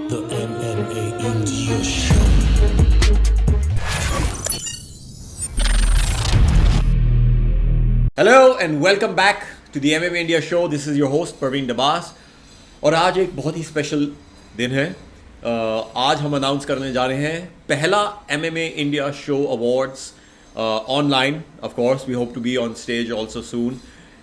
The MMA India Show. Hello and welcome back to the MMA India Show. This is your host Praveen Dabas. और आज एक बहुत ही special दिन है. आज हम अनाउंस करने जा रहे हैं पहला MMA India Show Awards online. Of course, we hope to be on stage also soon.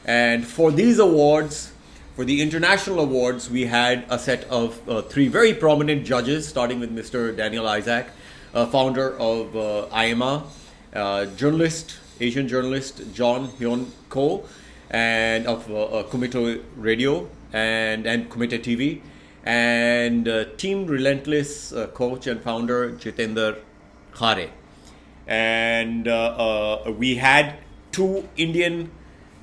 And for these awards, for the international awards, we had a set of three very prominent judges, starting with Mr. Daniel Isaac, founder of IMA, journalist, Asian journalist John Hyon and of Commentator Radio and Commentator TV, and Team Relentless coach and founder Jitendra Khare. And we had two Indian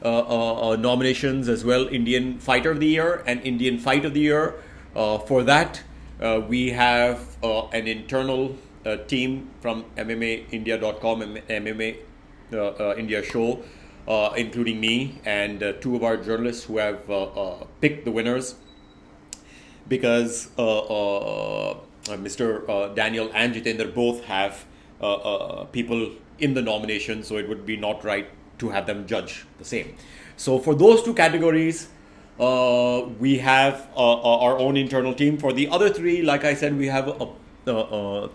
nominations as well, Indian Fighter of the Year and Indian Fight of the Year. For that, we have an internal team from MMAindia.com and MMA India Show, including me and two of our journalists who have picked the winners, because Mr. Daniel and Jitendra both have people in the nomination, so it would be not right to have them judge the same. So for those two categories, we have our own internal team. For the other three, like I said, we have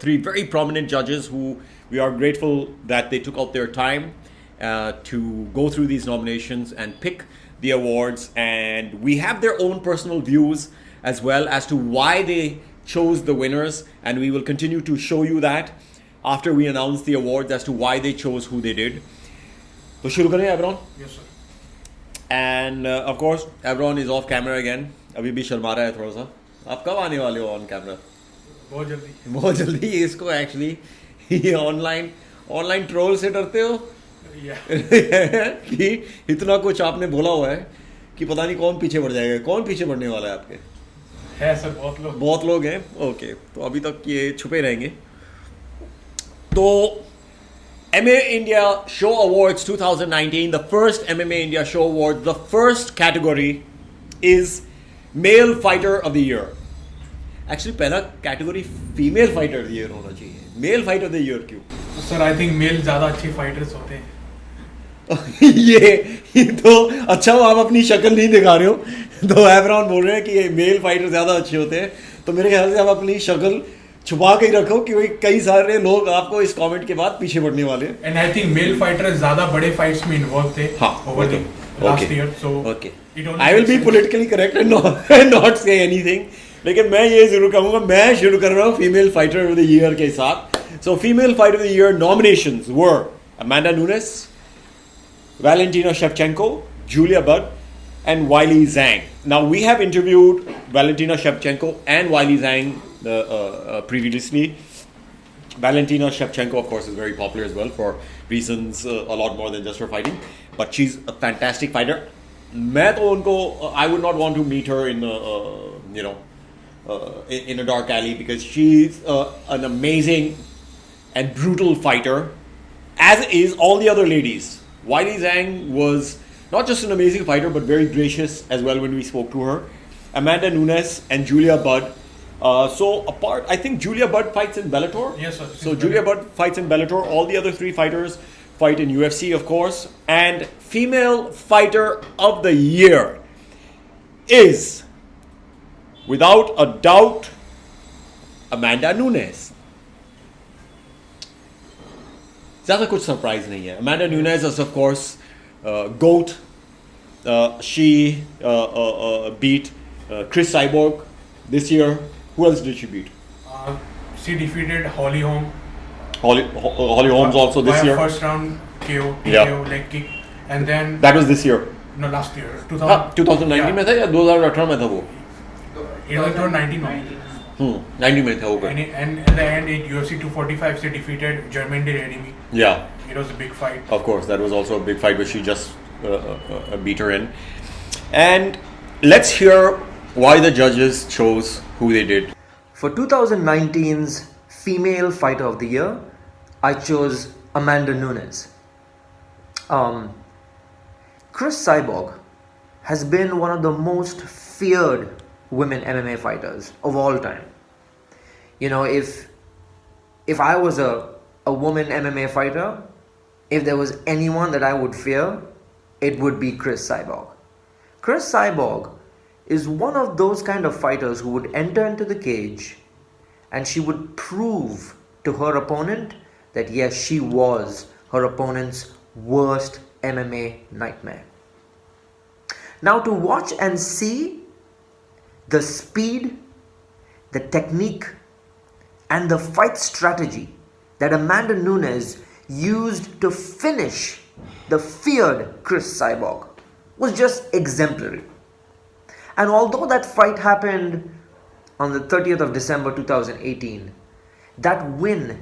three very prominent judges who we are grateful that they took out their time to go through these nominations and pick the awards. And we have their own personal views as well as to why they chose the winners. And we will continue to show you that after we announce the awards as to why they chose who they did. तो शुरू करें Everon? Yes, sir. End of course Everon is of camera again. अभी भी शर्मा रहा है थोड़ा सा. आप कब आने वाले हो ऑन कैमरा? बहुत जल्दी. इसको एक्चुअली ऑनलाइन ट्रोल से डरते हो कि इतना कुछ आपने बोला हुआ है कि पता नहीं कौन पीछे बढ़ जाएगा. कौन पीछे बढ़ने वाला है आपके? है सर, बहुत लोग हैं. ओके, तो अभी तक ये छुपे रहेंगे. तो MMA India Show Awards 2019, the first MMA India Show Awards, the first category is Male Fighter of the Year. Actually, पहला category Female Fighter of the Year होना चाहिए. Male Fighter of the Year क्यों? Sir, I think mail ज़्यादा अच्छे fighters होते हैं. ये तो अच्छा, आप अपनी शक्ल नहीं दिखा रहे हो. तो एवरॉन बोल रहे हैं कि ये मेल फाइटर ज़्यादा अच्छे होते हैं. तो मेरे ख्याल से आप अपनी शक्ल छुपा के ही रखो कि कई सारे लोग आपको इस कमेंट के बाद पीछे बढ़ने वाले हैं. And I think male fighters ज्यादा बड़े फाइट्स में इन्वॉल्व थे over the last year. So okay, I will be politically correct and not say anything. लेकिन मैं ये जरूर कहूंगा, मैं शुरू कर रहा हूँ female fighter of the year के साथ. So female fighter of the year nominations were Amanda Nunes, Valentina Shevchenko, Julia Budd, and Weili Zhang. Now we have interviewed Valentina Shevchenko and Weili Zhang previously. Valentina Shevchenko, of course, is very popular as well for reasons a lot more than just her fighting. But she's a fantastic fighter. I would not want to meet her in in a dark alley, because she's an amazing and brutal fighter, as is all the other ladies. Weili Zhang was not just an amazing fighter, but very gracious as well when we spoke to her. Amanda Nunes and Julia Budd. I think Julia Budd fights in Bellator. Yes, sir. So Julia Budd fights in Bellator. All the other three fighters fight in UFC, of course. And female fighter of the year is, without a doubt, Amanda Nunes. ज़्यादा कुछ surprise नहीं है. Amanda Nunes is, of course, GOAT. She beat Chris Cyborg this year. Who else did she beat? She defeated Holly Holm. Holly Holmes also this year. First round KO, leg kick, and then that was this year. No, last year. 2019 में था या 2018 में था वो? 2019. 90 में था वो. And at the end, in UFC 245, she defeated Germaine de Randamie. Yeah. It was a big fight. Of course, that was also a big fight, but she just beat her in. And let's hear why the judges chose who they did. For 2019's Female Fighter of the Year, I chose Amanda Nunes. Chris Cyborg has been one of the most feared women MMA fighters of all time. You know, if I was a woman MMA fighter, if there was anyone that I would fear, it would be Cris Cyborg. Cris Cyborg is one of those kind of fighters who would enter into the cage and she would prove to her opponent that yes, she was her opponent's worst MMA nightmare. Now to watch and see the speed, the technique, and the fight strategy that Amanda Nunes used to finish the feared Cris Cyborg was just exemplary. And although that fight happened on the 30th of December 2018, that win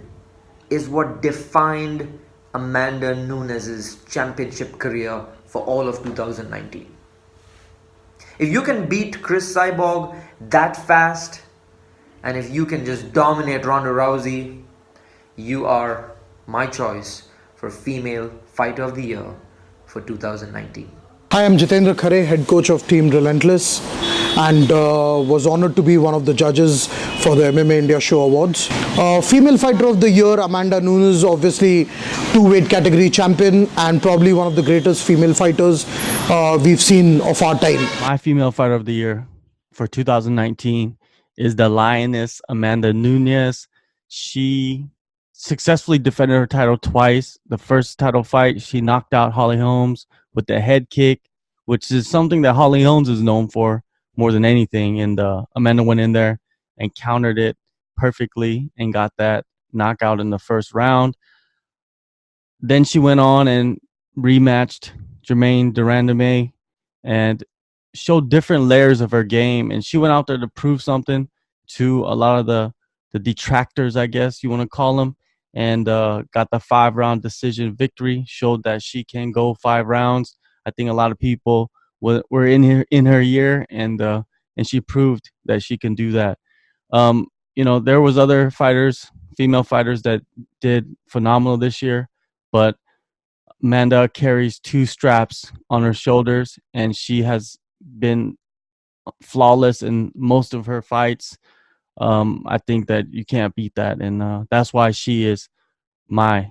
is what defined Amanda Nunes' championship career for all of 2019. If you can beat Cris Cyborg that fast, and if you can just dominate Ronda Rousey, you are my choice for Female Fighter of the Year for 2019. Hi, I'm Jitendra Khare, head coach of Team Relentless, and was honored to be one of the judges for the MMA India Show Awards. Female Fighter of the Year, Amanda Nunes, obviously two-weight category champion and probably one of the greatest female fighters we've seen of our time. My Female Fighter of the Year for 2019 is the Lioness Amanda Nunes. She successfully defended her title twice. The first title fight, she knocked out Holly Holmes with the head kick, which is something that Holly Holmes is known for more than anything. And Amanda went in there and countered it perfectly and got that knockout in the first round. Then she went on and rematched Germaine de Randamie and showed different layers of her game. And she went out there to prove something to a lot of the detractors, I guess you want to call them, and got the 5-round decision victory, showed that she can go 5 rounds. I think a lot of people were in her year, and she proved that she can do that. You know, there was other fighters, female fighters, that did phenomenal this year, but Amanda carries 2 straps on her shoulders, and she has been flawless in most of her fights. I think that you can't beat that, and that's why she is my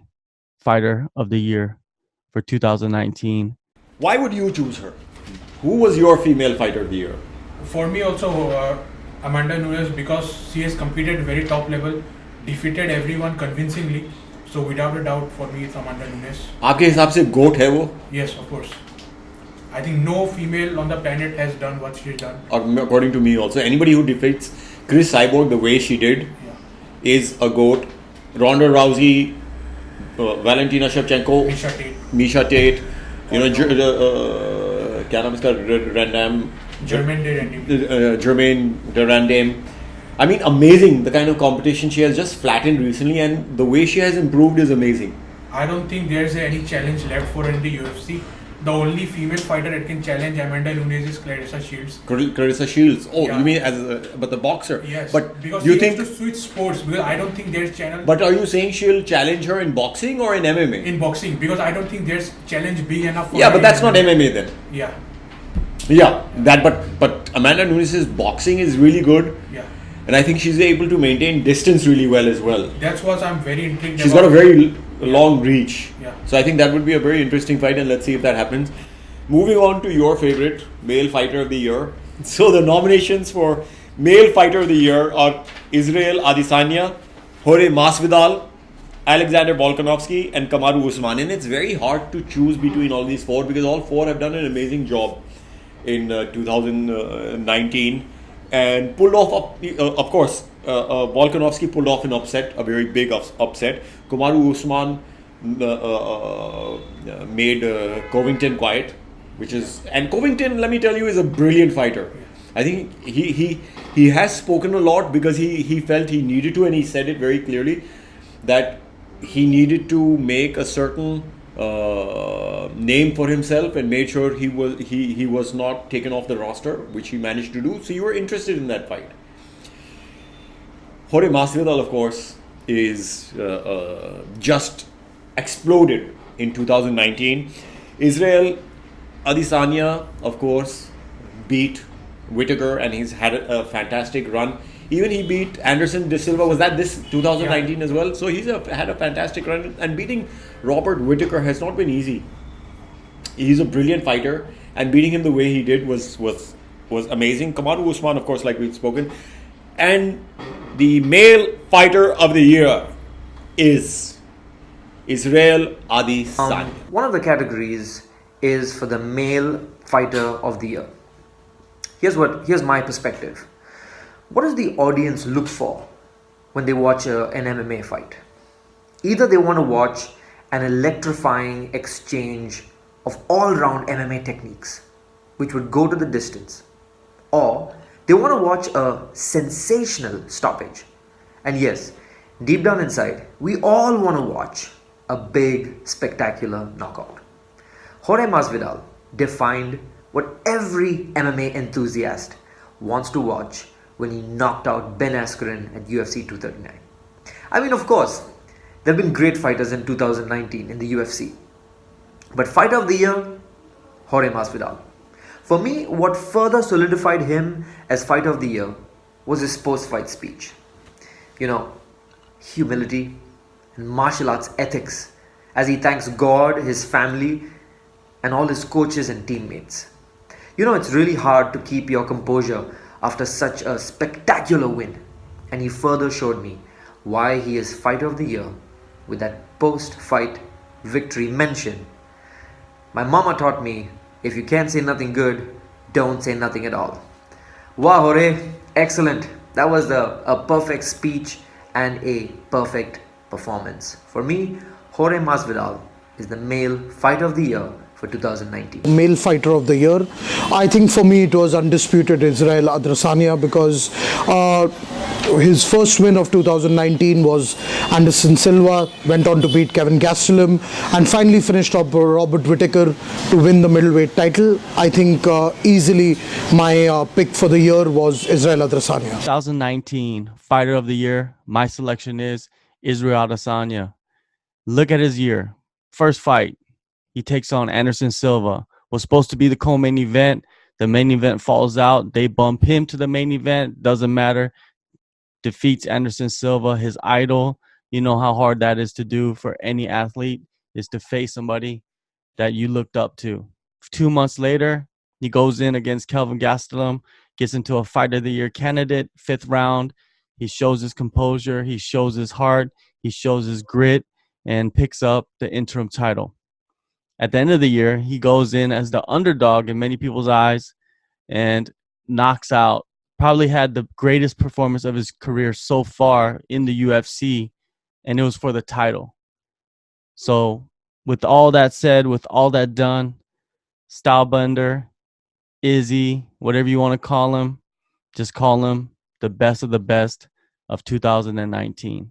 Fighter of the Year for 2019. Why would you choose her? Who was your Female Fighter of the Year? For me also, Amanda Nunes, because she has competed very top level, defeated everyone convincingly. So without a doubt, for me, it's Amanda Nunes. आपके हिसाब से GOAT है वो? Yes, of course. I think no female on the planet has done what she's done. According to me also, anybody who defeats Cris Cyborg the way she did is a GOAT. Ronda Rousey, Valentina Shevchenko, Misha Tate, you know, क्या नाम इसका, Germaine de Randamie. I mean, amazing the kind of competition she has just flattened recently, and the way she has improved is amazing. I don't think there's any challenge left for her in the UFC. The only female fighter that can challenge Amanda Nunes is Clarissa Shields. Clarissa Shields. Oh, you mean but the boxer? Yes. But because you she think needs to switch sports, because I don't think there's challenge. But are you saying she'll challenge her in boxing or in MMA? In boxing, because I don't think there's challenge big enough for her. Yeah, but that's not MMA then. Yeah. Yeah, that but Amanda Nunes' boxing is really good. Yeah. And I think she's able to maintain distance really well as well. That's what I'm very intrigued She's about. got a very long reach. Yeah. So I think that would be a very interesting fight, and let's see if that happens. Moving on to your favorite Male Fighter of the Year. So the nominations for Male Fighter of the Year are Israel Adesanya, Jorge Masvidal, Alexander Volkanovski, and Kamaru Usman. And it's very hard to choose between all these 4 because all 4 have done an amazing job in 2019 and pulled off, of course, Volkanovski pulled off an upset, a very big upset. Kamaru Usman made Covington quiet, and Covington, let me tell you, is a brilliant fighter. I think he has spoken a lot because he felt he needed to, and he said it very clearly that he needed to make a certain name for himself and made sure he was not taken off the roster, which he managed to do. So you were interested in that fight. Jorge Masvidal, of course, is just exploded in 2019. Israel Adesanya, of course, beat Whittaker, and he's had a fantastic run. Even he beat Anderson De Silva. Was that this 2019 as well? So he's had a fantastic run. And beating Robert Whittaker has not been easy. He's a brilliant fighter. And beating him the way he did was amazing. Kamaru Usman, of course, like we've spoken. And the male fighter of the year is Israel Adesanya. One of the categories is for the male fighter of the year. Here's my perspective. What does the audience look for when they watch an MMA fight? Either they want to watch an electrifying exchange of all-round MMA techniques, which would go to the distance, or they want to watch a sensational stoppage. And yes, deep down inside, we all want to watch a big, spectacular knockout. Jorge Masvidal defined what every MMA enthusiast wants to watch when he knocked out Ben Askren at UFC 239. I mean, of course, there have been great fighters in 2019 in the UFC. But fighter of the year, Jorge Masvidal. For me, what further solidified him as fighter of the year was his post-fight speech. You know, humility and martial arts ethics as he thanks God, his family, and all his coaches and teammates. You know, it's really hard to keep your composure after such a spectacular win. And he further showed me why he is fighter of the year with that post-fight victory mention. My mama taught me, if you can't say nothing good, don't say nothing at all. Wow, Jorge, excellent. That was a perfect speech and a perfect performance. For me, Jorge Masvidal is the male fighter of the year for 2019. Male fighter of the year. I think for me it was undisputed Israel Adesanya because his first win of 2019 was Anderson Silva, went on to beat Kelvin and finally finished up Robert Whittaker to win the middleweight title. I think easily my pick for the year was Israel Adesanya. 2019 fighter of the year, my selection is Israel Adesanya. Look at his year. First fight, he takes on Anderson Silva. Was supposed to be the co-main event. The main event falls out. They bump him to the main event. Doesn't matter. Defeats Anderson Silva, his idol. You know how hard that is to do for any athlete, is to face somebody that you looked up to. 2 months later, he goes in against Kelvin gets into a fight of the year candidate, 5th round. He shows his composure. He shows his heart. He shows his grit and picks up the interim title. At the end of the year, he goes in as the underdog in many people's eyes and knocks out, probably had the greatest performance of his career so far in the UFC, and it was for the title. So with all that said, with all that done, Stylebender, Izzy, whatever you want to call him, just call him the best of the best of 2019.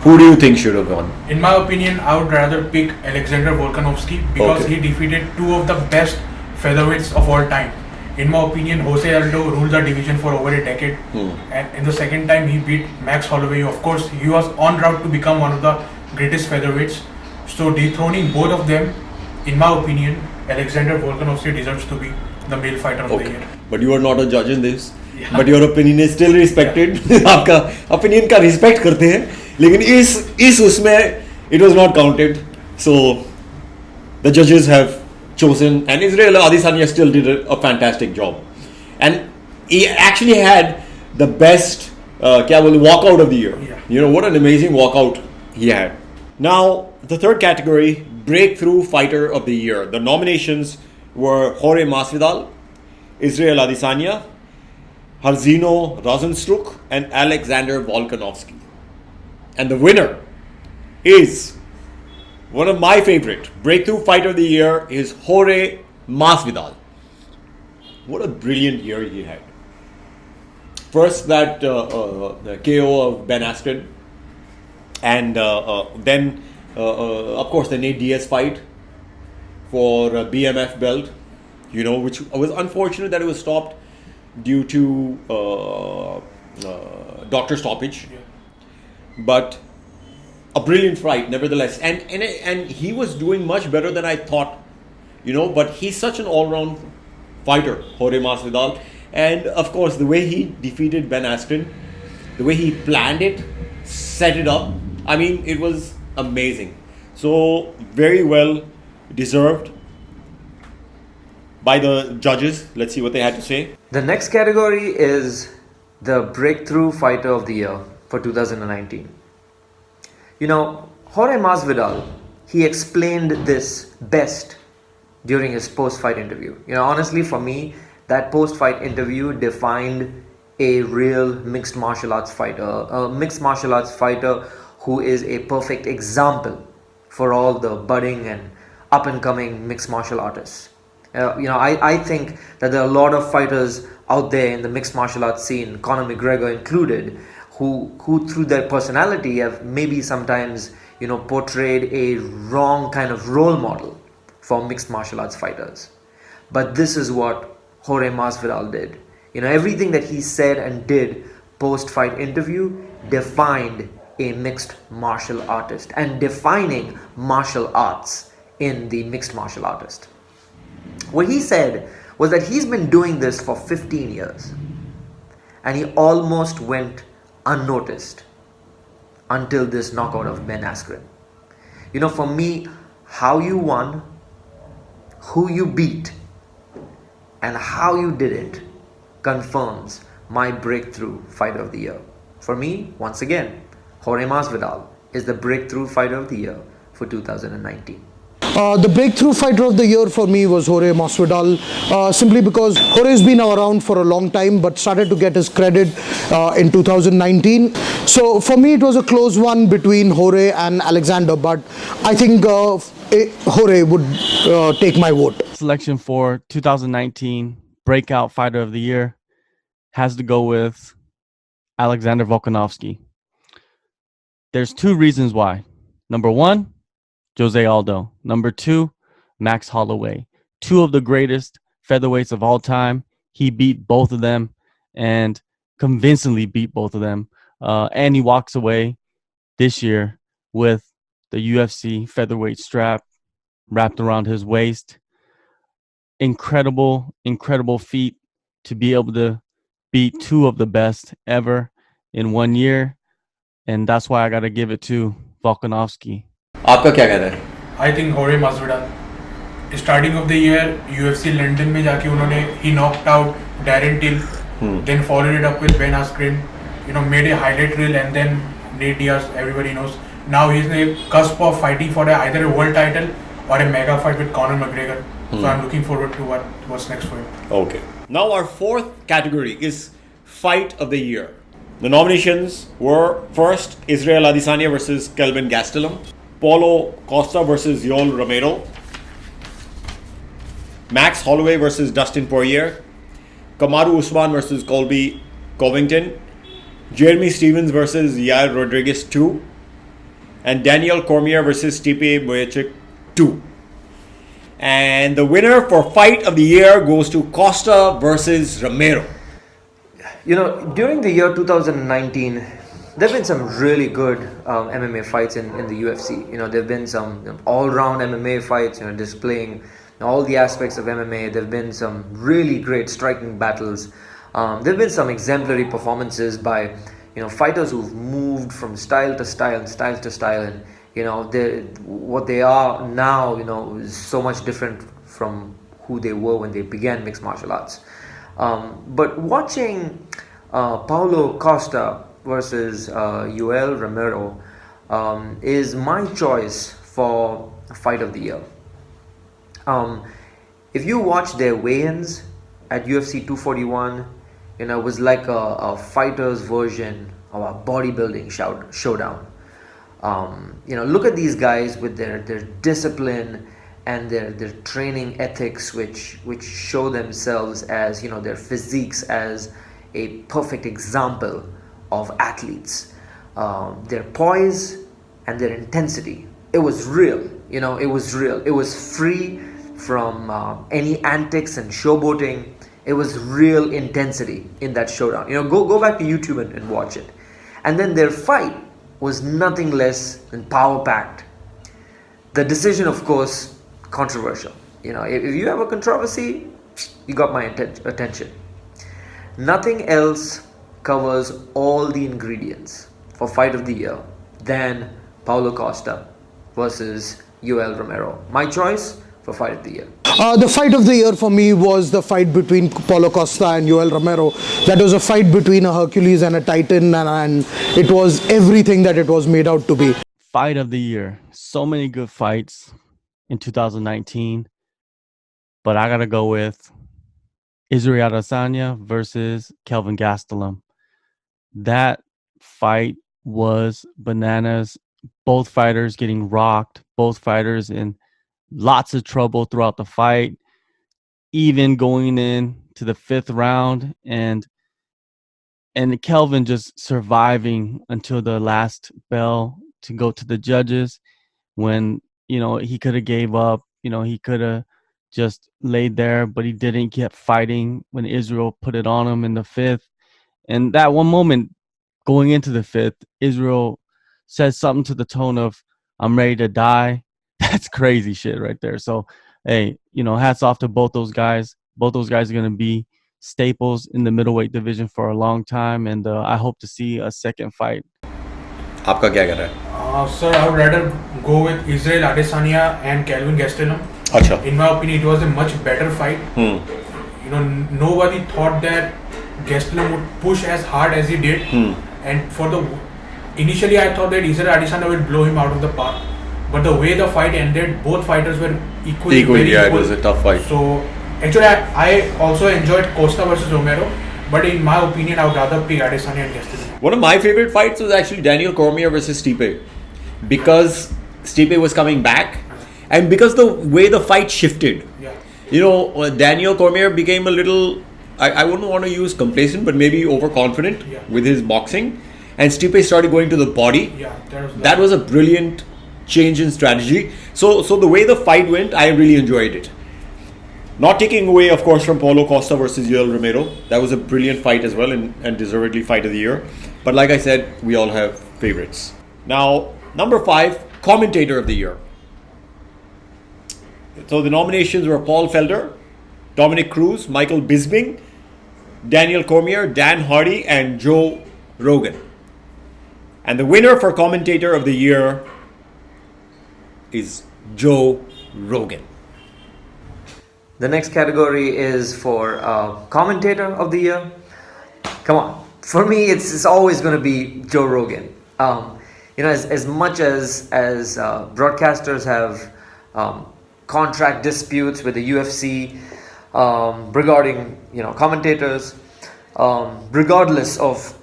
Who do you think should have won? In my opinion, I would rather pick Alexander Volkanovski because he defeated 2 of the best featherweights of all time. In my opinion, Jose Aldo ruled the division for over a decade. And in the second time, he beat Max Holloway. Of course, he was on route to become one of the greatest featherweights. So dethroning both of them, in my opinion, Alexander Volkanovski deserves to be the male fighter of the year. But you are not a judge in this. Yeah. But your opinion is still respected. आपका opinion का respect करते हैं. लेकिन इस उसमें it was not counted. So the judges have chosen, and Israel Adesanya still did a fantastic job. And he actually had the best walkout of the year. Yeah. You know, what an amazing walkout he had. Now, the third category, Breakthrough Fighter of the Year. The nominations were Jorge Masvidal, Israel Adesanya, Jarzino Rozenstruik, and Alexander Volkanovski. And the winner is one of my favorite. Breakthrough Fighter of the Year is Jorge Masvidal. What a brilliant year he had. First, that the KO of Ben Askren. And then, of course, the Nate Diaz fight for BMF belt. You know, which was unfortunate that it was stopped due to doctor stoppage. Yeah. But a brilliant fight, nevertheless. And he was doing much better than I thought, you know. But he's such an all-round fighter, Jorge Masvidal. And of course, the way he defeated Ben Askren the way he planned it, set it up. I mean, it was amazing. So very well deserved by the judges. Let's see what they had to say. The next category is the Breakthrough Fighter of the Year for 2019. You know, Jorge Masvidal, he explained this best during his post-fight interview. You know, honestly, for me, that post-fight interview defined a real mixed martial arts fighter, a mixed martial arts fighter who is a perfect example for all the budding and up-and-coming mixed martial artists. I think that there are a lot of fighters out there in the mixed martial arts scene, Conor McGregor included, who through their personality have maybe sometimes, portrayed a wrong kind of role model for mixed martial arts fighters. But this is what Jorge Masvidal did. Everything that he said and did post-fight interview defined a mixed martial artist and defining martial arts in the mixed martial artist. What he said was that he's been doing this for 15 years and he almost went unnoticed until this knockout of Ben Askren. For me, how you won, who you beat, and how you did it confirms my Breakthrough Fighter of the Year. For me, once again, Jorge Masvidal is the Breakthrough Fighter of the Year for 2019. The Breakthrough Fighter of the Year for me was Jorge Masvidal, simply because Jorge's been around for a long time but started to get his credit in 2019. So for me it was a close one between Jorge and Alexander, but I think Jorge would take my vote. Selection for 2019 Breakout Fighter of the Year has to go with Alexander Volkanovski. There's two reasons why. Number one, Jose Aldo. Number two, Max Holloway. Two of the greatest featherweights of all time. He beat both of them and convincingly beat both of them. And he walks away this year with the UFC featherweight strap wrapped around his waist. Incredible, incredible feat to be able to beat two of the best ever in 1 year. And that's why I got to give it to Volkanovski. आपका क्या कहना है? I think Jorge Masvidal. Starting of the year, UFC London में जाके उन्होंने he knocked out Darren Till, then followed it up with Ben Askren, made a highlight reel, and then Nate Diaz, everybody knows. Now he's in the cusp of fighting for either a world title or a mega fight with Conor McGregor. So I'm looking forward to what's next for him. Okay. Now our fourth category is Fight of the Year. The nominations were first Israel Adesanya versus Kelvin Gastelum, Paulo Costa versus Yoel Romero, Max Holloway versus Dustin Poirier, Kamaru Usman versus Colby Covington, Jeremy Stevens versus Yair Rodriguez 2, and Daniel Cormier versus Stipe Miocic 2. And the winner for Fight of the Year goes to Costa versus Romero. During the year 2019, there have been some really good MMA fights in the UFC. There have been some all-round MMA fights, displaying all the aspects of MMA. There have been some really great striking battles. There have been some exemplary performances by, fighters who've moved from style to style and style to style. And, what they are now, is so much different from who they were when they began mixed martial arts. But watching Paulo Costa versus YOEL Romero is my choice for Fight of the Year. If you watch their weigh-ins at UFC 241, it was like a fighter's version of a bodybuilding showdown. Look at these guys with their discipline and their training ethics, which show themselves as, their physiques as a perfect example of athletes. Their poise and their intensity, it was real. It was real. It was free from any antics and showboating. It was real intensity in that showdown. Go back to YouTube and watch it. And then their fight was nothing less than power-packed. The decision, of course, controversial. If you have a controversy, you got my attention. Nothing else covers all the ingredients for fight of the year than Paulo Costa versus Yoel Romero. My choice for fight of the year. The fight of the year for me was the fight between Paulo Costa and Yoel Romero. That was a fight between a Hercules and a Titan, and it was everything that it was made out to be. Fight of the year. So many good fights in 2019. But I got to go with Israel Adesanya versus Kelvin Gastelum. That fight was bananas. Both fighters getting rocked. Both fighters in lots of trouble throughout the fight, even going in to the 5th round, and Kelvin just surviving until the last bell to go to the judges, when he could have gave up, he could have just laid there, but he didn't, kept fighting when Israel put it on him in the 5th. And that one moment going into the 5th, Israel says something to the tone of, "I'm ready to die." That's crazy shit right there. So, hey, hats off to both those guys. Both those guys are going to be staples in the middleweight division for a long time, and I hope to see a second fight. आपका क्या कह रहा है? Sir, I would rather go with Israel Adesanya and Kelvin Gastelum. अच्छा. In my opinion, it was a much better fight. Nobody thought that Gastelum would push as hard as he did. And initially I thought that Israel Adesanya would blow him out of the park. But the way the fight ended, both fighters were equally yeah, equal. It was a tough fight. So actually, I also enjoyed Costa versus Romero, but in my opinion, I would rather pick Adesanya and Gastelum. One of my favorite fights was actually Daniel Cormier versus Stipe, because Stipe was coming back, and because the way the fight shifted. Yeah. Daniel Cormier became a little, I wouldn't want to use complacent, but maybe overconfident with his boxing, and Stipe started going to the body. Yeah, that was a brilliant change in strategy. So the way the fight went, I really enjoyed it. Not taking away, of course, from Paulo Costa versus Yoel Romero. That was a brilliant fight as well, and deservedly fight of the year. But like I said, we all have favorites. Now, number 5, commentator of the year. So the nominations were Paul Felder, Dominic Cruz, Michael Bisping, Daniel Cormier, Dan Hardy, and Joe Rogan. And the winner for commentator of the year is Joe Rogan. The next category is for commentator of the year. Come on, for me, it's always going to be Joe Rogan. As much as broadcasters have contract disputes with the UFC regarding commentators, regardless of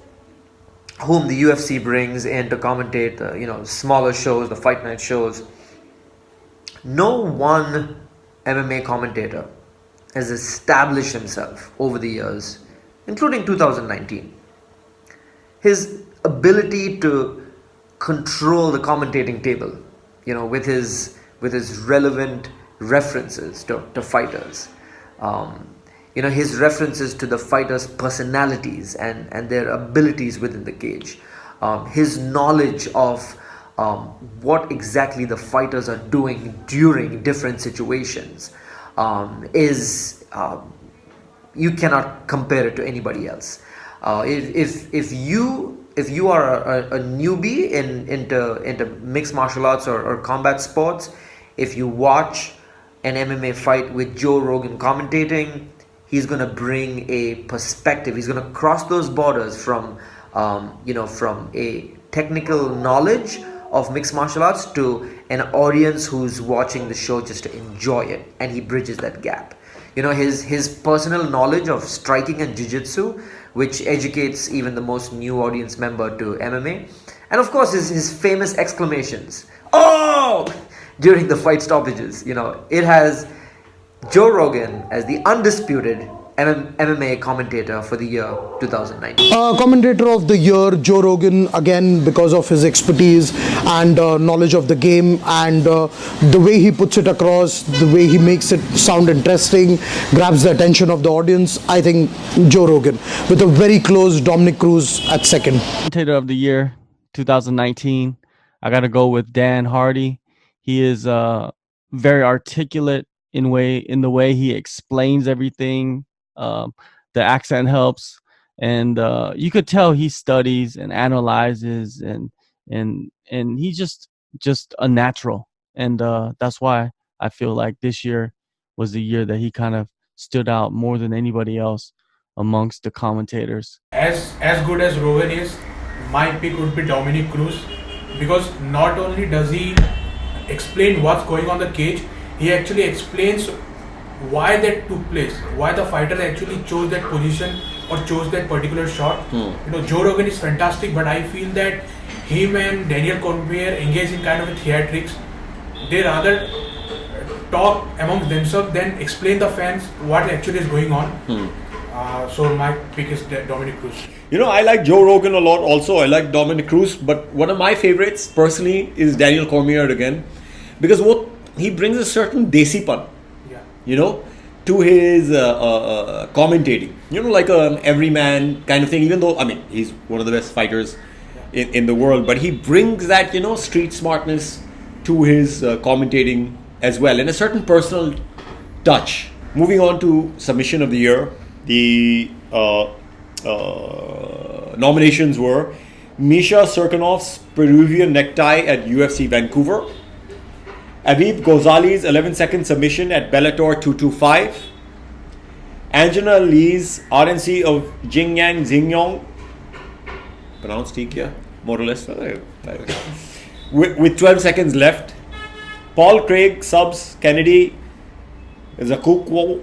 whom the UFC brings in to commentate the smaller shows, the fight night shows, no one MMA commentator has established himself over the years, including 2019. His ability to control the commentating table, with his relevant references to fighters, his references to the fighters' personalities and their abilities within the cage, his knowledge of what exactly the fighters are doing during different situations is you cannot compare it to anybody else. If you are a newbie into mixed martial arts or combat sports, if you watch an MMA fight with Joe Rogan commentating, he's going to bring a perspective. He's going to cross those borders from from a technical knowledge of mixed martial arts to an audience who's watching the show just to enjoy it, and he bridges that gap. His personal knowledge of striking and jiu-jitsu, which educates even the most new audience member to MMA, and of course his famous exclamations, "Oh!" during the fight stoppages. It has Joe Rogan as the undisputed MMA commentator for the year 2019. Commentator of the year, Joe Rogan, again because of his expertise and knowledge of the game, and the way he puts it across, the way he makes it sound interesting, grabs the attention of the audience. I think Joe Rogan, with a very close Dominic Cruz at second. Commentator of the year 2019, I got to go with Dan Hardy. He is very articulate in the way he explains everything. The accent helps, and you could tell he studies and analyzes, and he's just a natural, and that's why I feel like this year was the year that he kind of stood out more than anybody else amongst the commentators. As good as Rogan is, my pick would be Dominic Cruz, because not only does he explain what's going on the cage, he actually explains why that took place, why the fighter actually chose that position or chose that particular shot. You know, Joe Rogan is fantastic, but I feel that him and Daniel Cormier engage in kind of a theatrics. They rather talk amongst themselves than explain the fans what actually is going on. So my pick is Dominic Cruz. You know, I like Joe Rogan a lot also. I like Dominic Cruz, but one of my favorites personally is Daniel Cormier again, because what he brings a certain desipun, you know, to his commentating. You know, like an everyman kind of thing, even though, I mean, he's one of the best fighters in the world, but he brings that, you know, street smartness to his commentating as well, and a certain personal touch. Moving on to submission of the year, the nominations were Misha Serkinov's Peruvian necktie at UFC Vancouver, Abib Ghazali's 11-second submission at Bellator 225, Angela Lee's RNC of Jingyang Xingyong, pronounced ठीक क्या, more or less, with 12 seconds left, Paul Craig subs Kennedy NZECHUKWU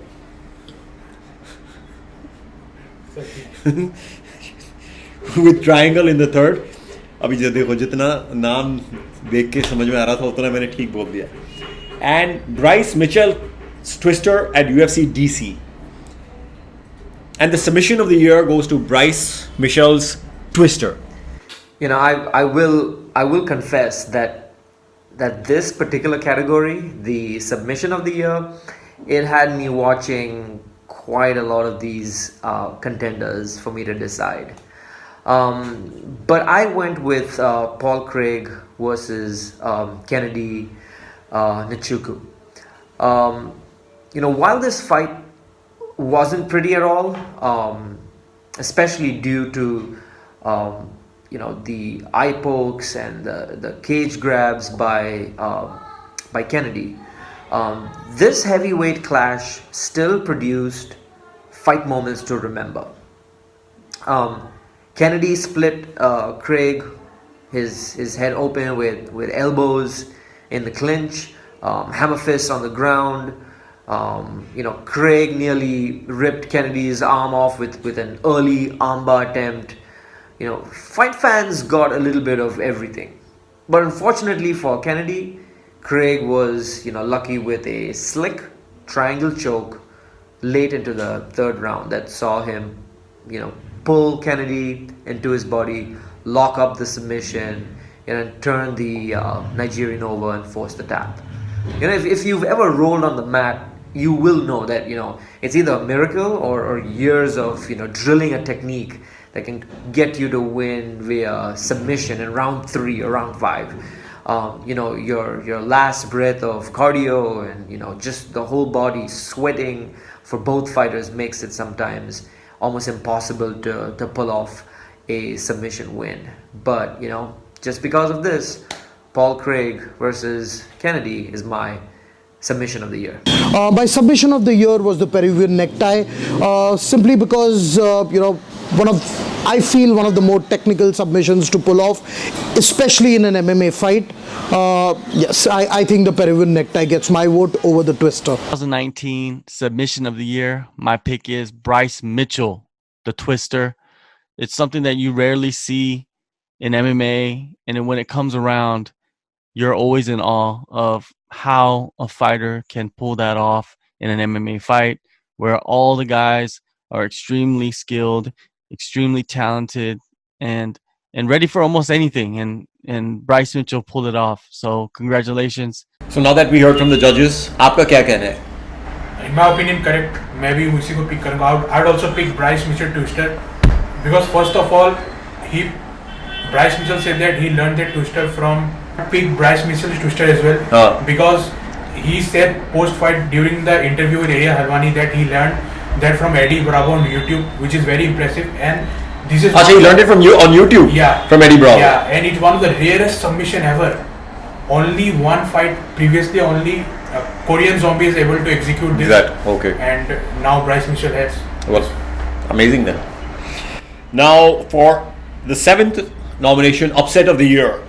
with triangle in the third. अभी जो देखो जितना नाम देख के समझ में आ रहा था उतना मैंने ठीक बोल दिया. And Bryce Mitchell's twister at UFC DC. And the submission of the year goes to Bryce Mitchell's twister. You know, I will confess that this particular category, the submission of the year, it had me watching quite a lot of these contenders for me to decide. But I went with Paul Craig versus Kennedy NZECHUKWU. You know, while this fight wasn't pretty at all, especially due to you know, the eye pokes and the cage grabs by Kennedy, this heavyweight clash still produced fight moments to remember. Kennedy split Craig, his head open with elbows in the clinch, hammer fists on the ground. You know, Craig nearly ripped Kennedy's arm off with an early armbar attempt. You know, fight fans got a little bit of everything. But unfortunately for Kennedy, Craig was, you know, lucky with a slick triangle choke late into the third round that saw him, you know, pull Kennedy into his body, lock up the submission, and turn the Nigerian over and force the tap. You know, if you've ever rolled on the mat, you will know that, you know, it's either a miracle or years of, you know, drilling a technique that can get you to win via submission in round 3 or round 5. You know, your last breath of cardio and, you know, just the whole body sweating for both fighters makes it sometimes almost impossible to pull off a submission win. But, you know, just because of this, Paul Craig versus Kennedy is my submission of the year. My submission of the year was the Peruvian necktie, simply because, you know, I feel one of the more technical submissions to pull off, especially in an MMA fight. Yes, I think the Peruvian necktie gets my vote over the twister. 2019 submission of the year, my pick is Bryce Mitchell, the twister. It's something that you rarely see in MMA, and then when it comes around, you're always in awe of how a fighter can pull that off in an MMA fight, where all the guys are extremely skilled, extremely talented, and ready for almost anything, and Bryce Mitchell pulled it off. So congratulations. So now that we heard from the judges, आपका क्या कहना है? In my opinion, correct. मैं भी उसी को pick करूँगा. I would also pick Bryce Mitchell twister, because first of all, Bryce Mitchell said that he learned that twister from pick Bryce Mitchell's twister as well, because he said post-fight during the interview with Area Halwani that he learned that from Eddie Bravo on YouTube, which is very impressive. And this is Actually, you learned it from you on YouTube. Yeah, From Eddie Bravo. Yeah, and it's one of the rarest submission ever. Only one fight previously, only Korean Zombie is able to execute this. That okay. And now Bryce Mitchell has. Well, amazing then. Now for the 7th nomination, upset of the year,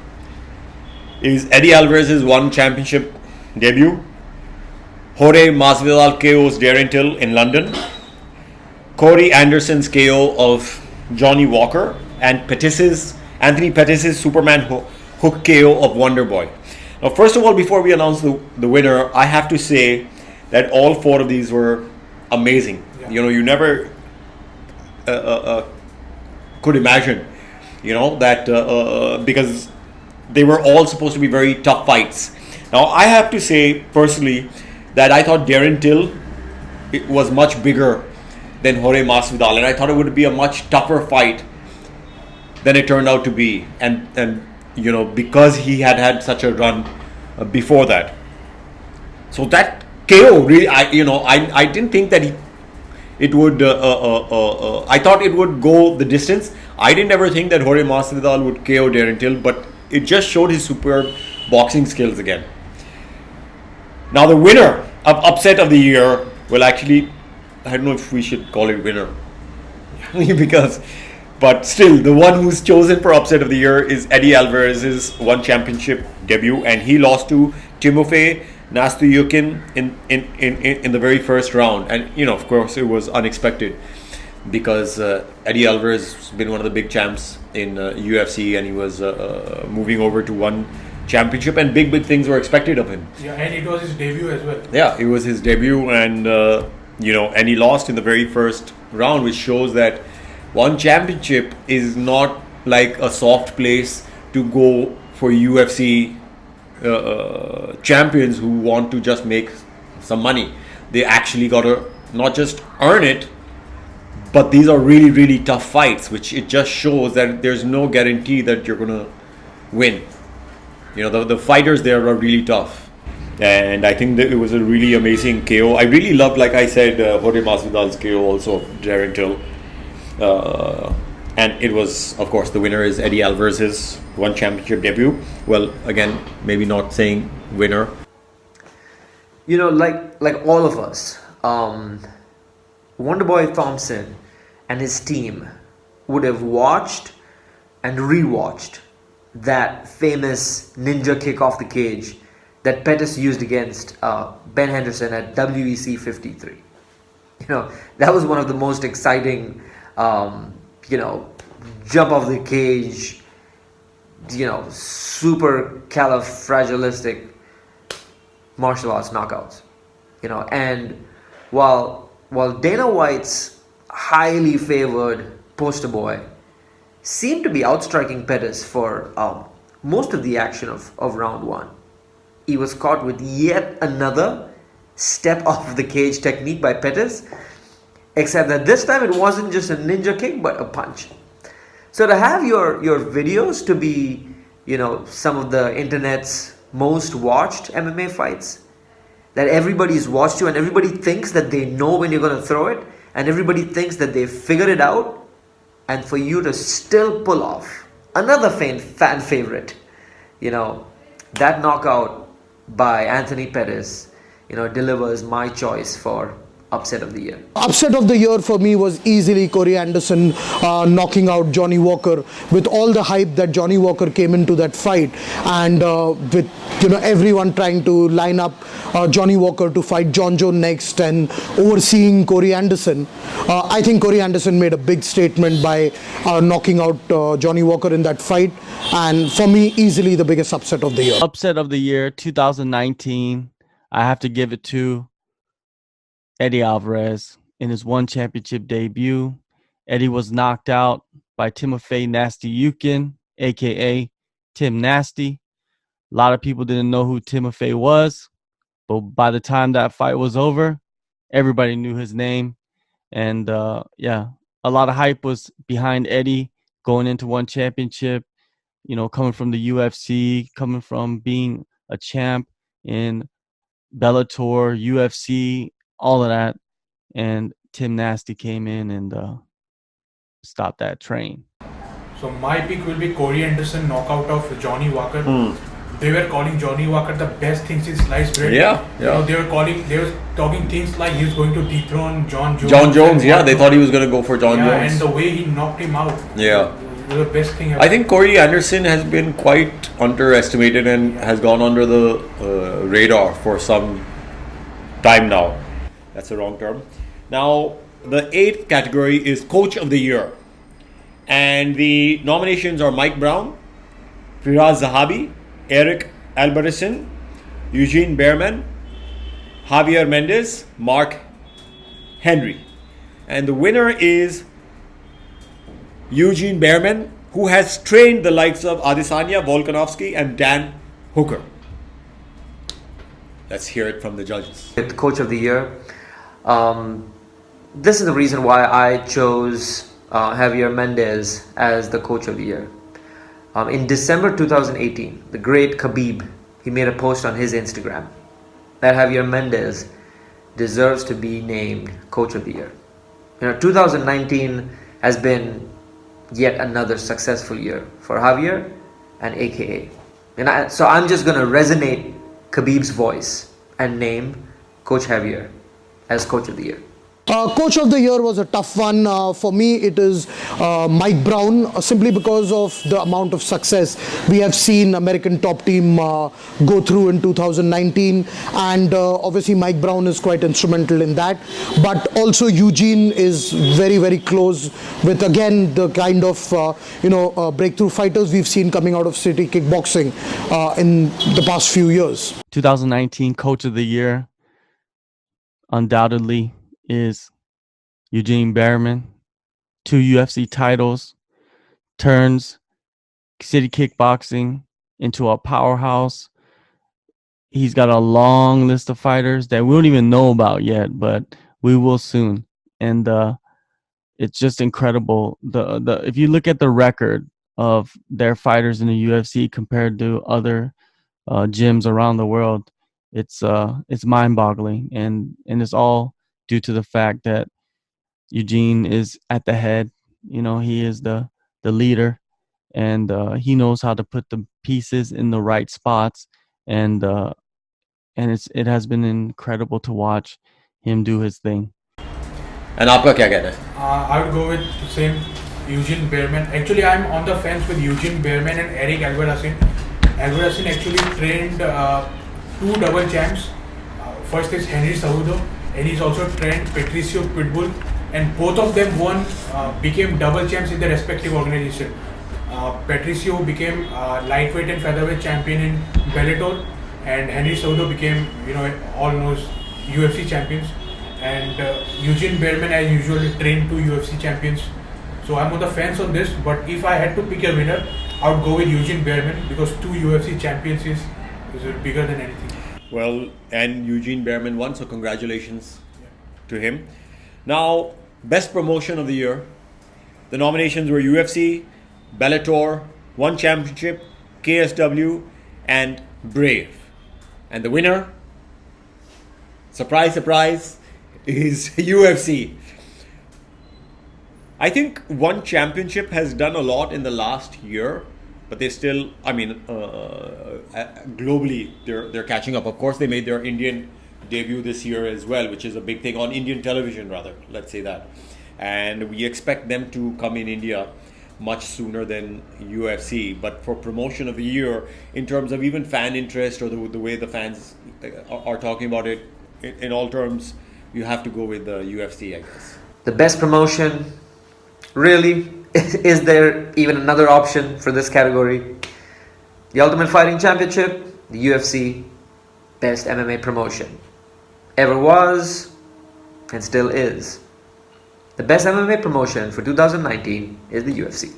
is Eddie Alvarez's one championship debut. Jorge Masvidal KO's Darren Till in London. Corey Anderson's KO of Johnny Walker, and Anthony Pettis' Superman hook KO of Wonder Boy. Now, first of all, before we announce the winner, I have to say that all 4 of these were amazing. Yeah. You know, you never could imagine, you know, that because they were all supposed to be very tough fights. Now, I have to say personally that I thought Darren Till was much bigger than Jorge Masvidal, and I thought it would be a much tougher fight than it turned out to be. And you know, because he had such a run before that. So that KO really, I didn't think that it would. I thought it would go the distance. I didn't ever think that Jorge Masvidal would KO Darren Till, but it just showed his superb boxing skills again. Now the winner of upset of the year, well, actually, I don't know if we should call it winner but still, the one who's chosen for upset of the year is Eddie Alvarez's one championship debut, and he lost to Timofey Nastyukhin in the very first round. And you know, of course, it was unexpected because Eddie Alvarez has been one of the big champs in UFC, and he was moving over to one championship, and big things were expected of him. Yeah, and it was his debut as well. Yeah, it was his debut, and and he lost in the very first round, which shows that one championship is not like a soft place to go for UFC champions who want to just make some money. They actually got to not just earn it, but these are really tough fights, which it just shows that there's no guarantee that you're gonna win. You know, the fighters there are really tough. And I think that it was a really amazing KO. I really loved, like I said, Jorge Masvidal's KO also, Darren Till. And it was, of course, the winner is Eddie Alvarez's one championship debut. Well, again, maybe not saying winner. You know, like all of us, Wonderboy Thompson and his team would have watched and rewatched that famous ninja kick off the cage that Pettis used against Ben Henderson at WEC 53. You know, that was one of the most exciting, jump off the cage, super califragilistic martial arts knockouts. And while Dana White's highly favored poster boy seemed to be outstriking Pettis for most of the action of round 1, he was caught with yet another step off the cage technique by Pettis, except that this time it wasn't just a ninja kick but a punch. So to have your videos to be some of the internet's most watched MMA fights that everybody's watched you, and everybody thinks that they know when you're going to throw it, and everybody thinks that they figured it out, and for you to still pull off another fan favorite, that knockout by Anthony Pettis, delivers my choice for upset of the year. Upset of the year for me was easily Corey Anderson knocking out Johnny Walker, with all the hype that Johnny Walker came into that fight, and with everyone trying to line up Johnny Walker to fight John Jones next, and overseeing Corey Anderson. I think Corey Anderson made a big statement by knocking out Johnny Walker in that fight, and for me, easily the biggest upset of the year. Upset of the year 2019, I have to give it to Eddie Alvarez in his one championship debut. Eddie was knocked out by Timofey Nastyukhin, aka Tim Nasty. A lot of people didn't know who Timofey was, but by the time that fight was over, everybody knew his name. And a lot of hype was behind Eddie going into one championship, coming from the UFC, coming from being a champ in Bellator, UFC, all of that. And Tim Nasty came in and stopped that train. So my pick will be Corey Anderson knockout of Johnny Walker. They were calling Johnny Walker the best thing since sliced bread. Yeah. You know, they were talking things like he was going to dethrone John Jones. John Jones, yeah, they thought he was going to go for John Jones. And the way he knocked him out. Yeah. Was the best thing ever. I think Corey Anderson has been quite underestimated and has gone under the radar for some time now. That's the wrong term. Now, the 8th category is Coach of the Year. And the nominations are Mike Brown, Firas Zahabi, Eric Alvarezson, Eugene Bareman, Javier Mendez, Mark Henry. And the winner is Eugene Bareman, who has trained the likes of Adesanya, Volkanovski, and Dan Hooker. Let's hear it from the judges. With Coach of the Year, this is the reason why I chose Javier Mendez as the Coach of the Year. In December 2018, the great Khabib, he made a post on his Instagram that Javier Mendez deserves to be named Coach of the Year. 2019 has been yet another successful year for Javier and AKA. So I'm just going to resonate Khabib's voice and name Coach Javier as Coach of the Year. Coach of the Year was a tough one. For me, it is Mike Brown, simply because of the amount of success we have seen American top team go through in 2019. And obviously, Mike Brown is quite instrumental in that. But also, Eugene is very, very close with, again, the kind of, breakthrough fighters we've seen coming out of city kickboxing in the past few years. 2019 Coach of the Year, undoubtedly, is Eugene Bareman. 2 UFC titles, turns city kickboxing into a powerhouse. He's got a long list of fighters that we don't even know about yet, but we will soon. And it's just incredible. The if you look at the record of their fighters in the UFC compared to other gyms around the world, it's mind-boggling, and it's all due to the fact that Eugene is at the head. He is the leader, and he knows how to put the pieces in the right spots, and it has been incredible to watch him do his thing. And आपका क्या कहना है? I would go with the same Eugene Bareman. Actually, I'm on the fence with Eugene Bareman and Eric Alvarezson. Alvarezson actually trained 2 double champs. First is Henry Cejudo, and he's also trained Patricio Pitbull, and both of them became double champs in their respective organization. Patricio became lightweight and featherweight champion in Bellator, and Henry Cejudo became, all knows UFC champions. And Eugene Bareman, as usual, trained 2 UFC champions. So I'm on the fence on this, but if I had to pick a winner, I would go with Eugene Bareman, because 2 UFC champions is bigger than anything. Well, and Eugene Bareman won, so congratulations to him. Now, best promotion of the year. The nominations were UFC, Bellator, One Championship, KSW, and Brave. And the winner, surprise, surprise, is UFC. I think One Championship has done a lot in the last year, but they still, globally, they're catching up. Of course, they made their Indian debut this year as well, which is a big thing on Indian television, rather, let's say that. And we expect them to come in India much sooner than UFC. But for promotion of the year, in terms of even fan interest or the way the fans are talking about it, in all terms, you have to go with the UFC, I guess. The best promotion, really, is there even another option for this category? The Ultimate Fighting Championship, the UFC, best MMA promotion. Ever was, and still is. The best MMA promotion for 2019 is the UFC.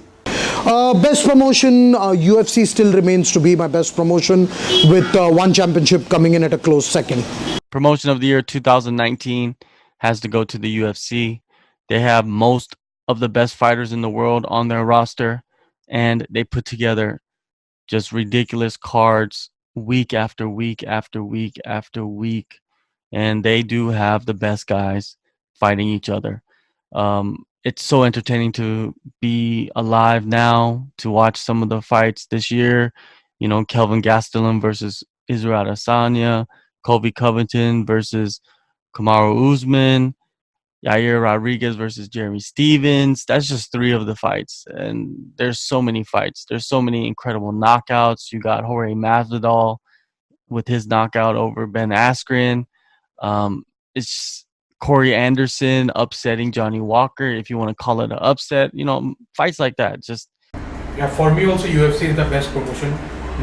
Best promotion, UFC still remains to be my best promotion, with One Championship coming in at a close second. Promotion of the year 2019 has to go to the UFC. They have most of the best fighters in the world on their roster, and they put together just ridiculous cards week after week after week after week. And they do have the best guys fighting each other. It's so entertaining to be alive now, to watch some of the fights this year. You know, Kelvin Gastelum versus Israel Adesanya, Colby Covington versus Kamaru Usman, Yair Rodriguez versus Jeremy Stevens. That's just 3 of the fights. And there's so many fights. There's so many incredible knockouts. You got Jorge Masvidal with his knockout over Ben Askren. It's Corey Anderson upsetting Johnny Walker, if you want to call it an upset. You know, fights like that. Just Yeah, for me also UFC is the best promotion.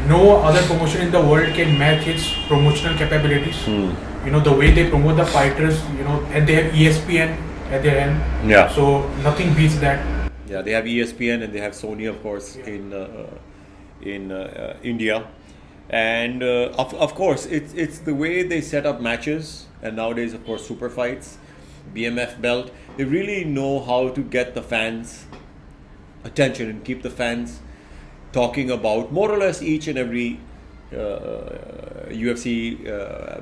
No other promotion in the world can match its promotional capabilities. You know, the way they promote the fighters, you know, and they have ESPN at their end. Yeah. So nothing beats that. Yeah, they have ESPN and they have Sony, of course, in India. And of course, it's the way they set up matches. And nowadays, of course, super fights, BMF belt. They really know how to get the fans' attention and keep the fans talking about more or less each and every UFC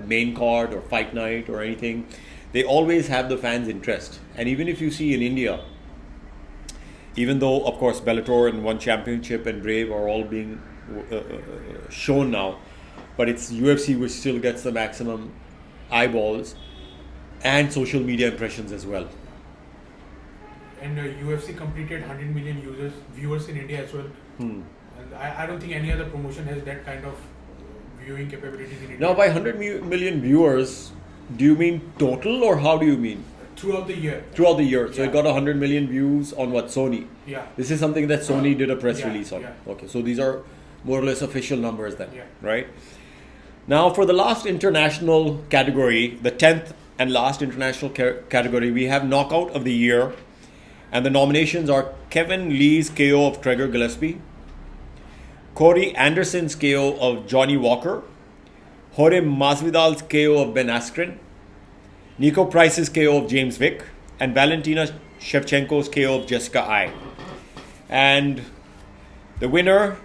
main card or fight night or anything. They always have the fans' interest. And even if you see in India, even though, of course, Bellator and One Championship and Brave are all being shown now, but it's UFC which still gets the maximum eyeballs and social media impressions as well. And UFC completed 100 million viewers in India as well. And I don't think any other promotion has that kind of viewing capabilities in India. Now, by 100 million viewers, do you mean total or how do you mean? Throughout the year. Throughout the year. So Yeah. it got 100 million views on what, Sony? Yeah. This is something that Sony did a press Yeah, release on. yeah. Okay, so these are more or less official numbers then, Yeah. right? Now, for the last international category, the 10th and last international category, we have Knockout of the Year. And the nominations are Kevin Lee's KO of Gregor Gillespie, Corey Anderson's KO of Johnny Walker, Jorge Masvidal's KO of Ben Askren, Nico Price's KO of James Vick, and Valentina Shevchenko's KO of Jessica Ai. And the winner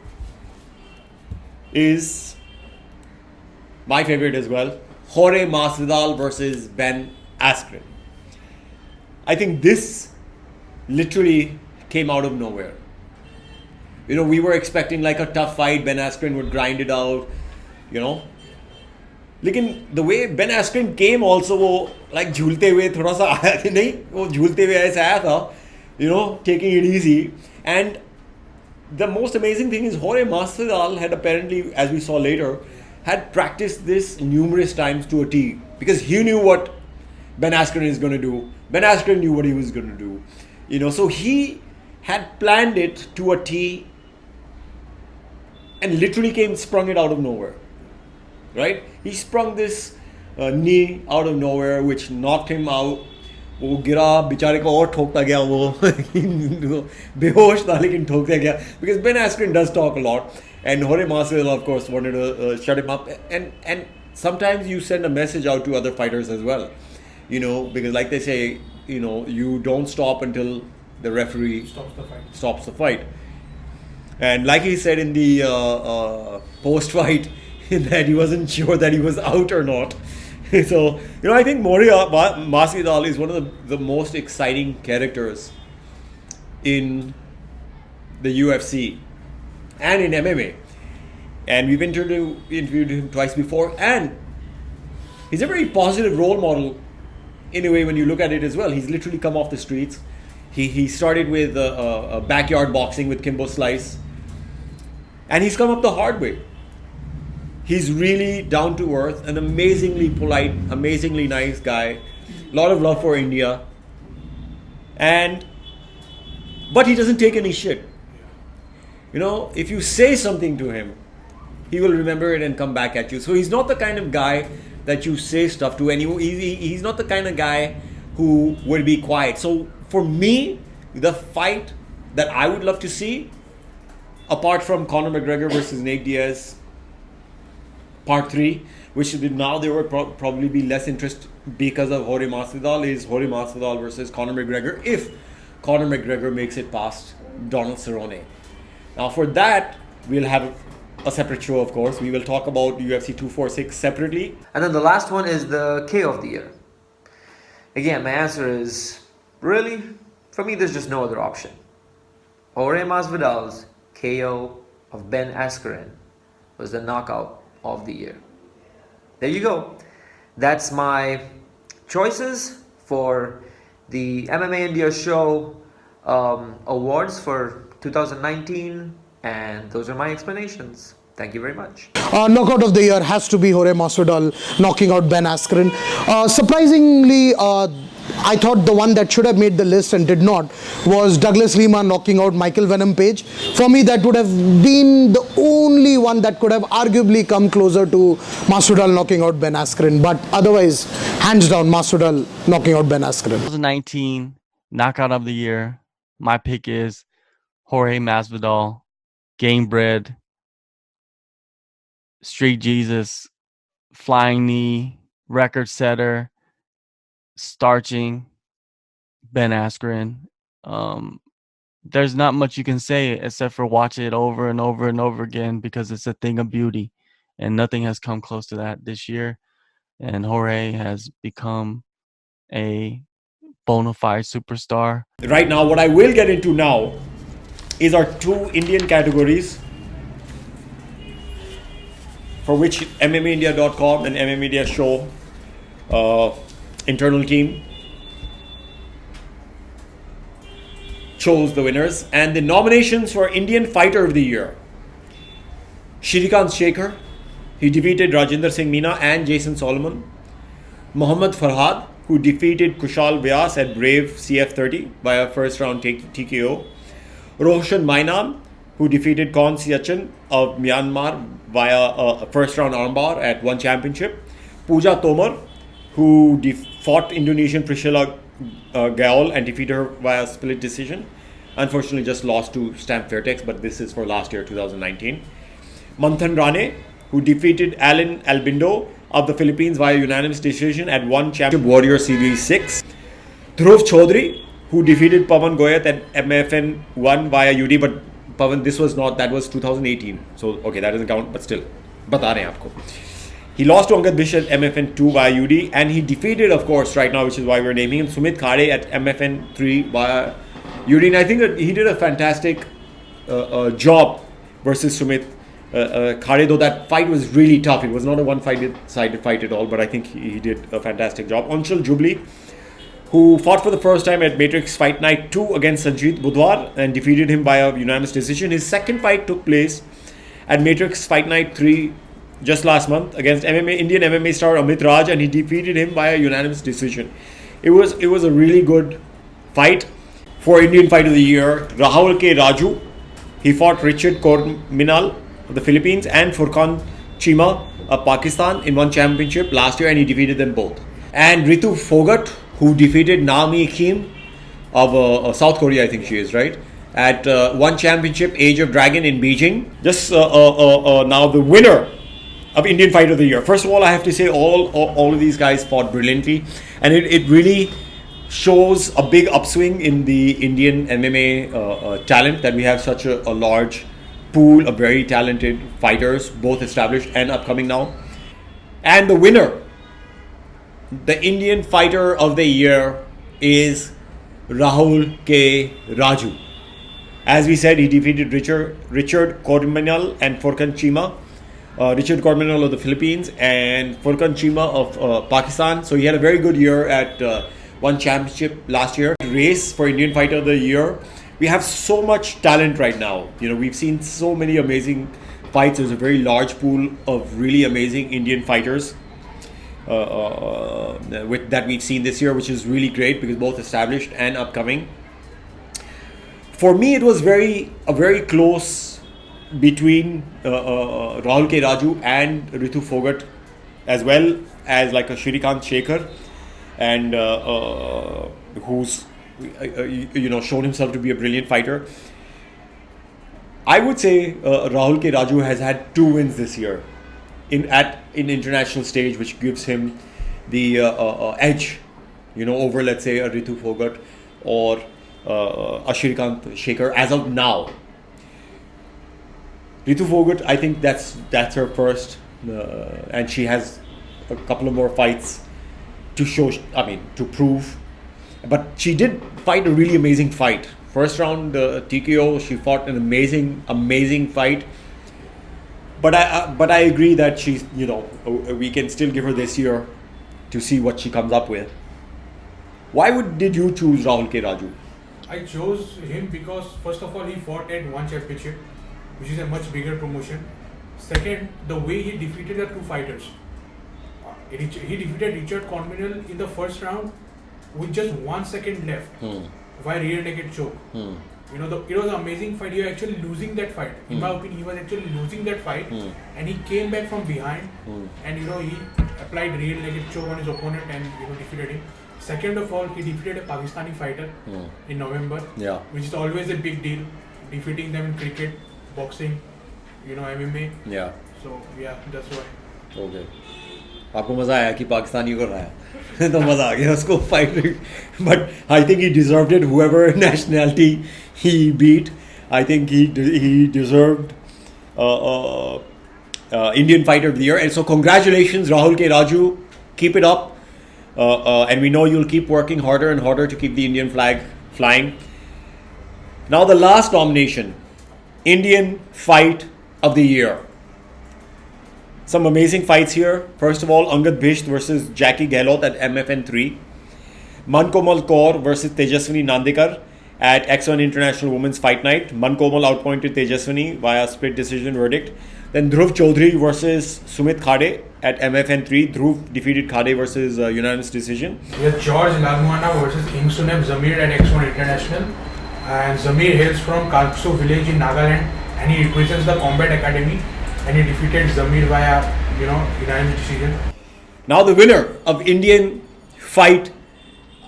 is my favorite as well, Jorge Masvidal versus Ben Askren. I think this literally came out of nowhere. You know, we were expecting like a tough fight, Ben Askren would grind it out, you know. लेकिन the way Ben Askren came also, वो like झूलते हुए थोड़ा सा आया था, नहीं वो झूलते हुए ऐसे आया था, you know, taking it easy. And the most amazing thing is Jorge Masvidal had apparently, as we saw later, had practiced this numerous times to a T, because he knew what Ben Askren is going to do. Ben Askren knew what he was going to do. You know, so he had planned it to a T and literally sprung it out of nowhere. Right? He sprung this knee out of nowhere, which knocked him out. वो गिरा बेचारे को और ठोकता गया वो बेहोश था लेकिन ठोकता गया, because Ben Askren does talk a lot and Jorge Masvidal of course wanted to shut him up, and sometimes you send a message out to other fighters as well, you know, because like they say, you know, you don't stop until the referee stops the fight. And like he said in the post-fight that he wasn't sure that he was out or not. So, you know, I think Masvidal is one of the most exciting characters in the UFC and in MMA. And we've interviewed him twice before, and he's a very positive role model in a way when you look at it as well. He's literally come off the streets. He started with backyard boxing with Kimbo Slice, and he's come up the hard way. He's really down to earth, an amazingly polite, amazingly nice guy. A lot of love for India. But he doesn't take any shit. You know, if you say something to him, he will remember it and come back at you. So he's not the kind of guy that you say stuff to, and he's not the kind of guy who will be quiet. So for me, the fight that I would love to see, apart from Conor McGregor versus Nate Diaz, Part 3, which now there would probably be less interest because of Jorge Masvidal, is Jorge Masvidal versus Conor McGregor, if Conor McGregor makes it past Donald Cerrone. Now for that, we'll have a separate show, of course. We will talk about UFC 246 separately. And then the last one is the KO of the year. Again, my answer is really, for me, there's just no other option. Jorge Masvidal's KO of Ben Askren was the knockout of the year. There you go. That's my choices for the MMA India Show awards for 2019, and those are my explanations. Thank you very much. Knockout of the year has to be Jorge Masvidal knocking out Ben Askren. Surprisingly, I thought the one that should have made the list and did not was Douglas Lima knocking out Michael Venom Page. For me, that would have been the only one that could have arguably come closer to Masvidal knocking out Ben Askren. But otherwise, hands down, Masvidal knocking out Ben Askren. 2019 knockout of the year. My pick is Jorge Masvidal, game bred, Street Jesus, flying knee, record setter, starching Ben Askren. There's not much you can say except for watch it over and over and over again because it's a thing of beauty, and nothing has come close to that this year. And Jorge has become a bona fide superstar. Right now, what I will get into now is our two Indian categories for which MMAindia.com and MMA India Show internal team chose the winners. And the nominations for Indian Fighter of the Year: Shrikant Shekhar, he defeated Rajinder Singh Meena and Jason Solomon. Mohammad Farhad, who defeated Kushal Vyas at Brave CF30 by a first round TKO. Roshan Mainam, who defeated Kon Siachan of Myanmar via a first round armbar at One Championship. Pooja Tomar, who fought Indonesian Priscilla Gahlot and defeated her via split decision. Unfortunately, just lost to Stamp Fairtex, but this is for last year, 2019. Manthan Rane, who defeated Alan Albindo of the Philippines via unanimous decision at One Championship Warrior Series 6. Dhruv Chaudhary, who defeated Pawan Goyat at MFN 1 via UD, but Pawan, that was 2018. So, okay, that doesn't count, but still, bata rahe hain aapko. He lost to Angad Bish at MFN 2 via UD, and he defeated, of course, right now, which is why we're naming him, Sumit Khare at MFN 3 via UD. And I think that he did a fantastic job versus Sumit Khare, though that fight was really tough. It was not a one-sided fight at all, but I think he did a fantastic job. Anshul Jubli, who fought for the first time at Matrix Fight Night 2 against Sanjeet Budwar and defeated him by a unanimous decision. His second fight took place at Matrix Fight Night 3 just last month against Indian MMA star Amit Raj, and he defeated him by a unanimous decision. It was a really good fight. For Indian Fight of the Year, Rahul KRAJU, he fought Richard Corminal of the Philippines and Furqan Chima of Pakistan in One Championship last year, and he defeated them both. And Ritu Phogat, who defeated Naomi Kim of South Korea, I think she is, right? At One Championship Age of Dragon in Beijing. Just now the winner of Indian Fight of the Year. First of all, I have to say all of these guys fought brilliantly, and it really shows a big upswing in the Indian MMA talent, that we have such a large pool of very talented fighters, both established and upcoming now. And the winner, the Indian Fighter of the Year, is Rahul KRAJU. As we said, he defeated Richard Corminal and Furqan Chima. Richard Corminal of the Philippines and Furqan Chima of Pakistan. So he had a very good year at One Championship last year. Race for Indian Fighter of the Year. We have so much talent right now. You know, we've seen so many amazing fights. There's a very large pool of really amazing Indian fighters that we've seen this year, which is really great because both established and upcoming. For me, it was a very close between Rahul KRAJU and Ritu Phogat, as well as like a Shrikant Shekhar, and who's shown himself to be a brilliant fighter. I would say Rahul KRAJU has had 2 wins this year in international stage, which gives him the edge, over, let's say, a Ritu Phogat or a Shrikant Shekhar as of now. Ritu Phogat, I think that's her first, and she has a couple of more fights to show, to prove. But she did fight a really amazing fight. First round TKO, she fought an amazing fight. But I agree that she's, we can still give her this year to see what she comes up with. Why did you choose Rahul KRAJU? I chose him because first of all he fought at one championship, which is a much bigger promotion. Second, the way he defeated the two fighters. He defeated Richard Conminal in the first round with just 1 second left via rear naked choke. It was an amazing fight. He was actually losing that fight. In my opinion, he was actually losing that fight, and he came back from behind, and he applied rear naked choke on his opponent and defeated him. Second of all, he defeated a Pakistani fighter in November, which is always a big deal. Defeating them in cricket, boxing, MMA. Yeah. So yeah, that's why. Okay. आपको मजा आया कि पाकिस्तानी कर रहा है तो मजा आ गया उसको fight but I think he deserved it. Whoever nationality he beat, I think he deserved Indian Fighter of the Year. And so congratulations Rahul KRAJU, keep it up, and we know you'll keep working harder and harder to keep the Indian flag flying. Now the last nomination, Indian Fight of the Year. Some amazing fights here. First of all, ANGAD versus Jacky Gahlot at MFN 3. Mankomal Kaur versus Tejaswini Nandekar at X1 International Women's Fight Night. Mankomal outpointed Tejaswini via split decision verdict. Then Dhruv Chaudhary versus Sumit Khare at MFN 3. Dhruv defeated Khare versus unanimous decision. We have George Lagmana versus Ingsunem Zamir at X1 International. And Zamir hails from Kalpsu village in Nagaland, and he represents the Combat Academy, and he defeated Zamir via unanimous decision. Now the winner of Indian Fight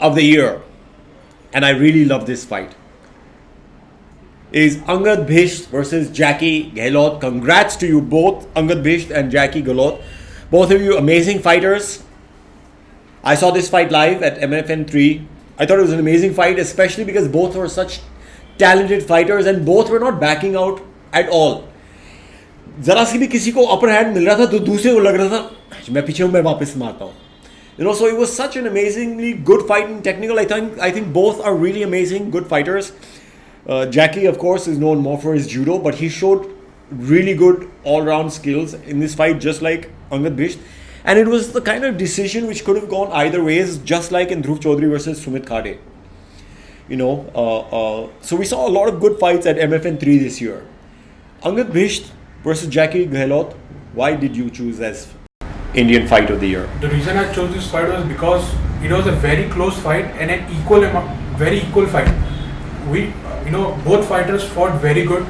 of the Year, and I really love this fight, is ANGAD versus Jacky Gahlot. Congrats to you both, ANGAD and Jacky Gahlot. Both of you amazing fighters. I saw this fight live at MFN 3. I thought it was an amazing fight, especially because both were such talented fighters and both were not backing out at all. जरा सी भी किसी को upper hand मिल रहा था तो दूसरे को लग रहा था मैं पीछे हूं, मैं वापस मारता हूं. So it was such an amazingly good fight in technical. I think both are really amazing, good fighters. Jacky, of course, is known more for his judo, but he showed really good all-round skills in this fight, just like ANGAD. And it was the kind of decision which could have gone either ways, just like in Dhruv Chaudhary versus Sumit Khare. So we saw a lot of good fights at MFN 3 this year. ANGAD versus Jacky Gahlot, why did you choose as Indian Fight of the Year? The reason I chose this fight was because it was a very close fight and an very equal fight. Both fighters fought very good,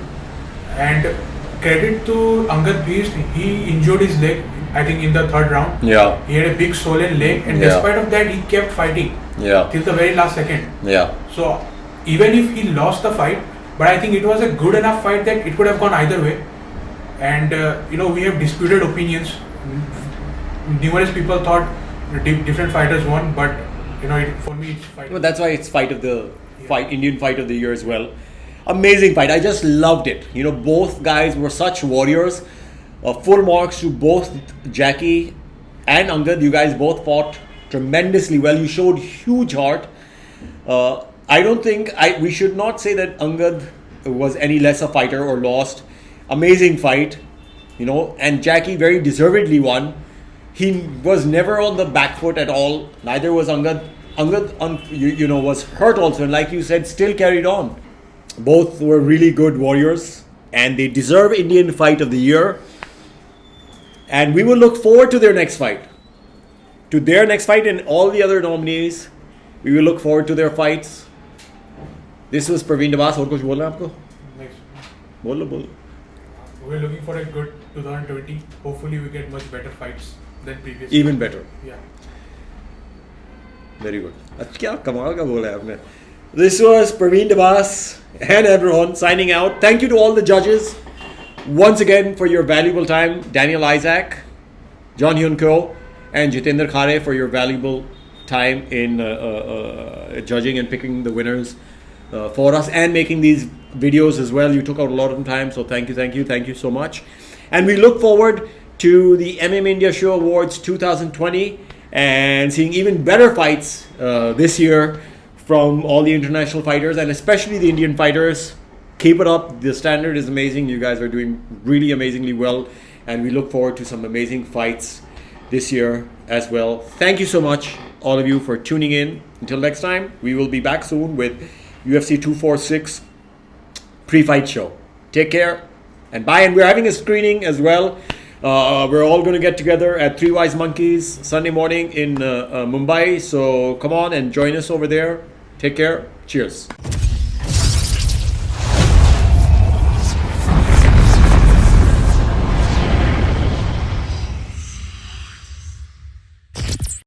and credit to ANGAD, he injured his leg, I think in the third round. Yeah. He had a big swollen leg, and despite of that, he kept fighting till the very last second. Yeah. So even if he lost the fight, but I think it was a good enough fight that it could have gone either way. And we have disputed opinions. Numerous people thought different fighters won, but for me it's fight. Well, that's why it's Indian Fight of the Year as well. Amazing fight. I just loved it. Both guys were such warriors. Full marks to both Jacky and ANGAD. You guys both fought tremendously well. You showed huge heart. I don't think we should not say that ANGAD was any less a fighter or lost. Amazing fight, and Jacky very deservedly won. He was never on the back foot at all. Neither was ANGAD. ANGAD, was hurt also, and like you said, still carried on. Both were really good warriors, and they deserve Indian Fight of the Year. And we will look forward to their next fight. And all the other nominees, we will look forward to their fights. This was Praveen Dabas. और कुछ बोलना है आपको? बोलो. We're looking for a good 2020. Hopefully we get much better fights than previous. Even better. Yeah. Very good. क्या कमाल का बोला है आपने. This was Praveen Dabas and everyone signing out. Thank you to all the judges once again for your valuable time. Daniel Isaac, John Hyon, and Jitendra Khare for your valuable time in judging and picking the winners for us and making these videos as well. You took out a lot of time, so thank you so much. And we look forward to the MMA India Show Awards 2020. and seeing even better fights this year from all the international fighters and especially the Indian fighters. Keep it up. The standard is amazing. You guys are doing really amazingly well, and we look forward to some amazing fights this year as well. Thank you so much, all of you, for tuning in. Until next time, we will be back soon with UFC 246 pre-fight show. Take care and bye. And we're having a screening as well. We're all going to get together at Three Wise Monkeys Sunday morning in Mumbai. So come on and join us over there. Take care. Cheers.